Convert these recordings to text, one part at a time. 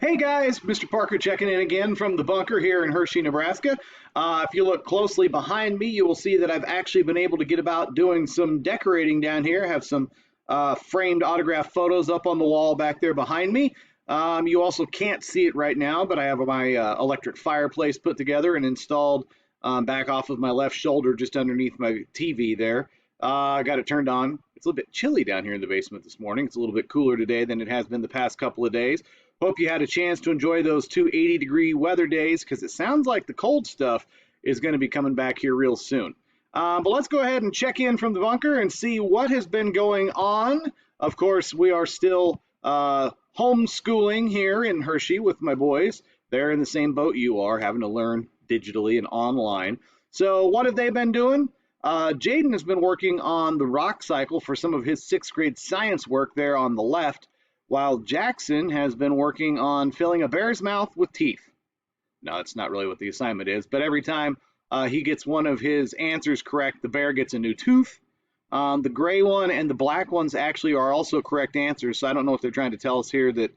Hey guys, Mr. Parker checking in again from the bunker here in Hershey, Nebraska. If you look closely behind me, you will see that I've actually been able to get about doing some decorating down here. I have some framed autograph photos up on the wall back there behind me. You also can't see it right now, but I have my electric fireplace put together and installed back off of my left shoulder just underneath my TV there. I got it turned on. It's a little bit chilly down here in the basement this morning. It's a little bit cooler today than it has been the past couple of days. Hope you had a chance to enjoy those 2 80-degree weather days because it sounds like the cold stuff is going to be coming back here real soon. But let's go ahead and check in from the bunker and see what has been going on. Of course, we are still homeschooling here in Hershey with my boys. They're in the same boat you are, having to learn digitally and online. So what have they been doing? Jaden has been working on the rock cycle for some of his 6th grade science work there on the left, while Jackson has been working on filling a bear's mouth with teeth. No, that's not really what the assignment is, but every time he gets one of his answers correct, the bear gets a new tooth. The gray one and the black ones actually are also correct answers, so I don't know if they're trying to tell us here that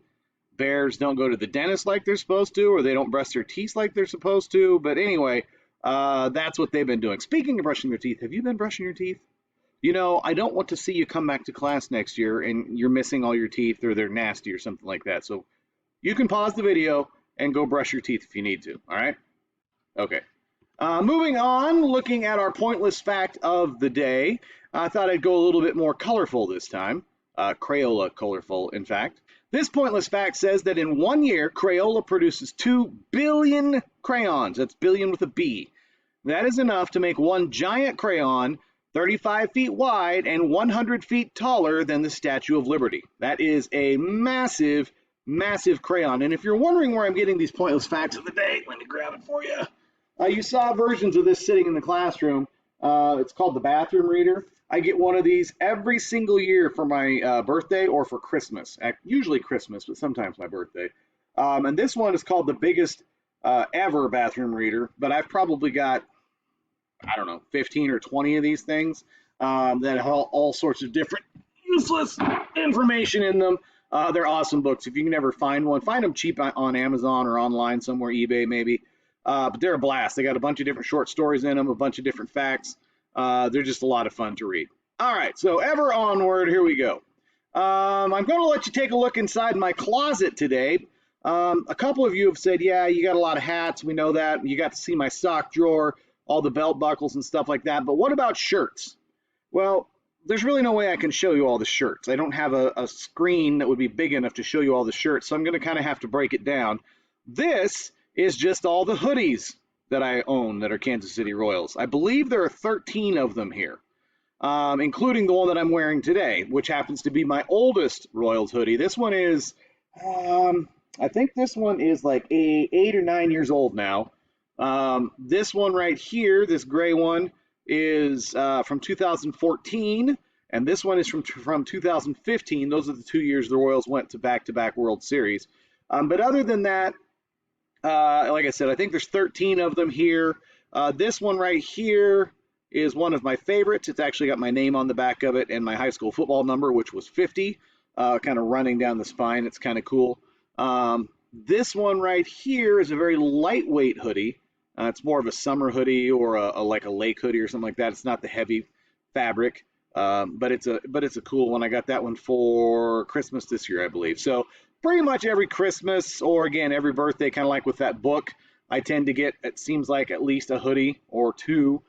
bears don't go to the dentist like they're supposed to, or they don't brush their teeth like they're supposed to, but anyway, that's what they've been doing. Speaking of brushing their teeth, have you been brushing your teeth? You know, I don't want to see you come back to class next year and you're missing all your teeth or they're nasty or something like that. So you can pause the video and go brush your teeth if you need to, all right? Okay. Moving on, looking at our pointless fact of the day, I thought I'd go a little bit more colorful this time. Crayola colorful, in fact. This pointless fact says that in 1 year, Crayola produces 2 billion crayons. That's billion with a B. That is enough to make one giant crayon 35 feet wide and 100 feet taller than the Statue of Liberty. That is a massive, massive crayon. And if you're wondering where I'm getting these pointless facts of the day, let me grab it for you. You saw versions of this sitting in the classroom. It's called the bathroom reader. I get one of these every single year for my birthday or for Christmas. Usually Christmas, but sometimes my birthday. And this one is called the biggest ever bathroom reader, but I've probably got, I don't know, 15 or 20 of these things that have all sorts of different useless information in them. They're awesome books. If you can ever find one, find them cheap on Amazon or online somewhere, eBay maybe. But they're a blast. They got a bunch of different short stories in them, a bunch of different facts. They're just a lot of fun to read. All right, so ever onward, here we go. I'm going to let you take a look inside my closet today. A couple of you have said, yeah, you got a lot of hats. We know that. You got to see my sock drawer, all the belt buckles and stuff like that. But what about shirts? Well, there's really no way I can show you all the shirts. I don't have a screen that would be big enough to show you all the shirts, so I'm going to kind of have to break it down. This is just all the hoodies that I own that are Kansas City Royals. I believe there are 13 of them here, including the one that I'm wearing today, which happens to be my oldest Royals hoodie. This one is, I think this one is like 8 or 9 years old now. This one right here, this gray one, is from 2014, and this one is from 2015. Those are the 2 years the Royals went to back-to-back World Series. But other than that, like I said, I think there's 13 of them here. This one right here is one of my favorites. It's actually got my name on the back of it and my high school football number, which was 50, kind of running down the spine. It's kind of cool. This one right here is a very lightweight hoodie. It's more of a summer hoodie or like a lake hoodie or something like that. It's not the heavy fabric, but it's a cool one. I got that one for Christmas this year, I believe. So pretty much every Christmas or again every birthday, kind of like with that book, I tend to get, it seems like, at least a hoodie or two.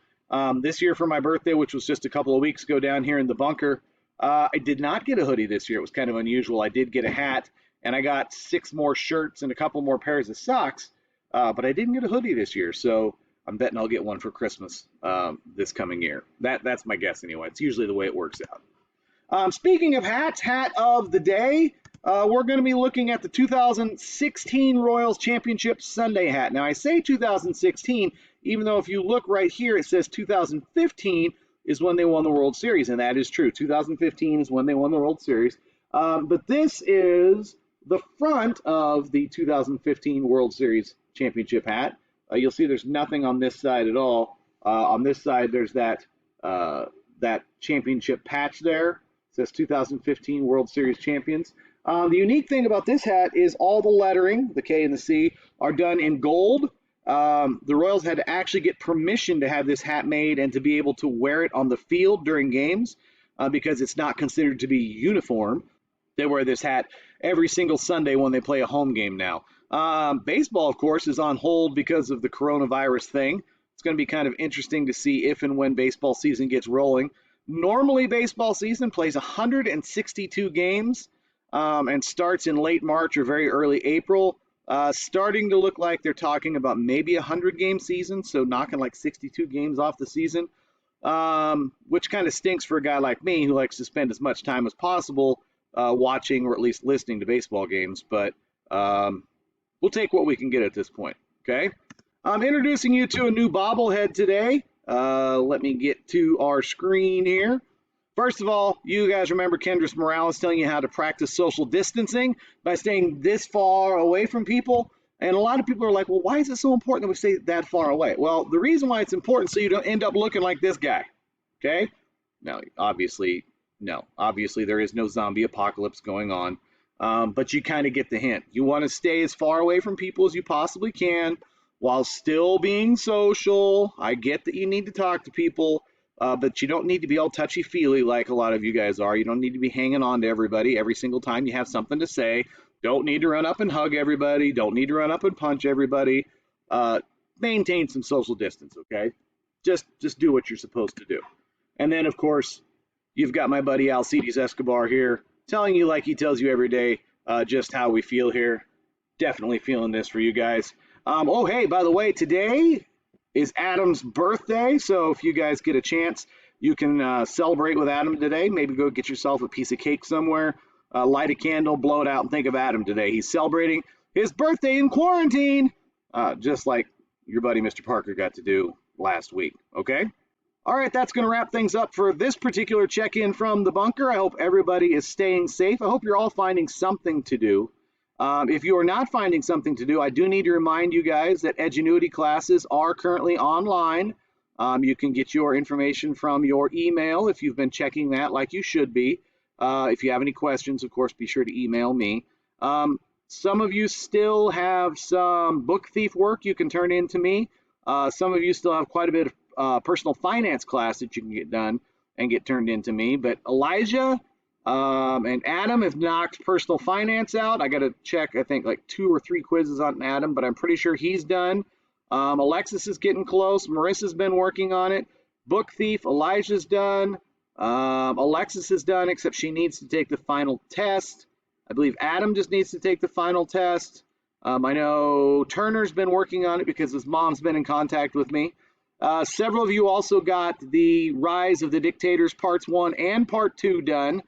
This year for my birthday, which was just a couple of weeks ago down here in the bunker, I did not get a hoodie this year. It was kind of unusual. I did get a hat, and I got 6 more shirts and a couple more pairs of socks. But I didn't get a hoodie this year, so I'm betting I'll get one for Christmas this coming year. That's my guess anyway. It's usually the way it works out. Speaking of hats, hat of the day, we're going to be looking at the 2016 Royals Championship Sunday hat. Now, I say 2016, even though if you look right here, it says 2015 is when they won the World Series, and that is true. 2015 is when they won the World Series. But this is the front of the 2015 World Series Championship hat. You'll see there's nothing on this side at all. On this side, there's that championship patch there. It says 2015 World Series champions. The unique thing about this hat is all the lettering, the K and the C, are done in gold. The Royals had to actually get permission to have this hat made and to be able to wear it on the field during games because it's not considered to be uniform. They wear this hat every single Sunday when they play a home game now. Baseball, of course, is on hold because of the coronavirus thing. It's going to be kind of interesting to see if and when baseball season gets rolling. Normally, baseball season plays 162 games and starts in late March or very early April. Starting to look like they're talking about maybe a 100-game season, so knocking like 62 games off the season, which kind of stinks for a guy like me who likes to spend as much time as possible watching or at least listening to baseball games. But we'll take what we can get at this point, okay? I'm introducing you to a new bobblehead today. Let me get to our screen here. First of all, you guys remember Kendris Morales telling you how to practice social distancing by staying this far away from people. And a lot of people are like, well, why is it so important that we stay that far away? Well, the reason why it's important so you don't end up looking like this guy, okay? Now, obviously, no. Obviously, there is no zombie apocalypse going on, but you kind of get the hint. You want to stay as far away from people as you possibly can while still being social. I get that you need to talk to people, but you don't need to be all touchy-feely like a lot of you guys are. You don't need to be hanging on to everybody every single time you have something to say. Don't need to run up and hug everybody. Don't need to run up and punch everybody. Maintain some social distance, okay? Just do what you're supposed to do. And then, of course, you've got my buddy Alcides Escobar here telling you like he tells you every day just how we feel here. Definitely feeling this for you guys. Oh, hey, by the way, today is Adam's birthday, so if you guys get a chance, you can celebrate with Adam today. Maybe go get yourself a piece of cake somewhere, light a candle, blow it out, and think of Adam today. He's celebrating his birthday in quarantine, just like your buddy Mr. Parker got to do last week, okay? All right, that's going to wrap things up for this particular check-in from the bunker. I hope everybody is staying safe. I hope you're all finding something to do. If you are not finding something to do, I do need to remind you guys that Edgenuity classes are currently online. You can get your information from your email if you've been checking that like you should be. If you have any questions, of course, be sure to email me. Some of you still have some book thief work you can turn in to me. Some of you still have quite a bit of personal finance class that you can get done and get turned into me. But Elijah and Adam have knocked personal finance out. I got to check, I think, like 2 or 3 quizzes on Adam, but I'm pretty sure he's done. Alexis is getting close. Marissa's been working on it. Book thief, Elijah's done. Alexis is done, except she needs to take the final test. I believe Adam just needs to take the final test. I know Turner's been working on it because his mom's been in contact with me. Several of you also got the Rise of the Dictators Parts 1 and Part 2 done.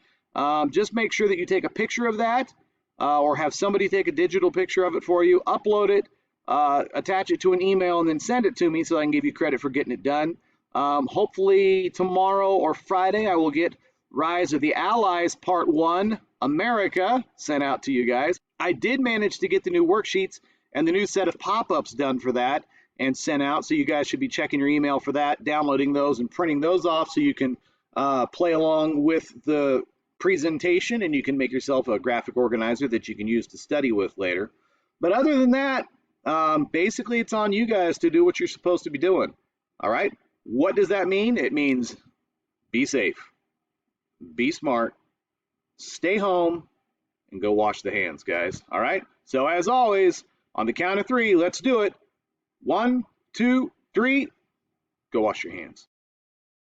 Just make sure that you take a picture of that or have somebody take a digital picture of it for you, upload it, attach it to an email, and then send it to me so I can give you credit for getting it done. Hopefully tomorrow or Friday I will get Rise of the Allies Part 1 America sent out to you guys. I did manage to get the new worksheets and the new set of pop-ups done for that and sent out, so you guys should be checking your email for that, downloading those and printing those off so you can play along with the presentation, and you can make yourself a graphic organizer that you can use to study with later. But other than that, basically it's on you guys to do what you're supposed to be doing. All right? What does that mean? It means be safe, be smart, stay home, and go wash the hands, guys. All right? So as always, on the count of 3, let's do it. 1, 2, 3, go wash your hands.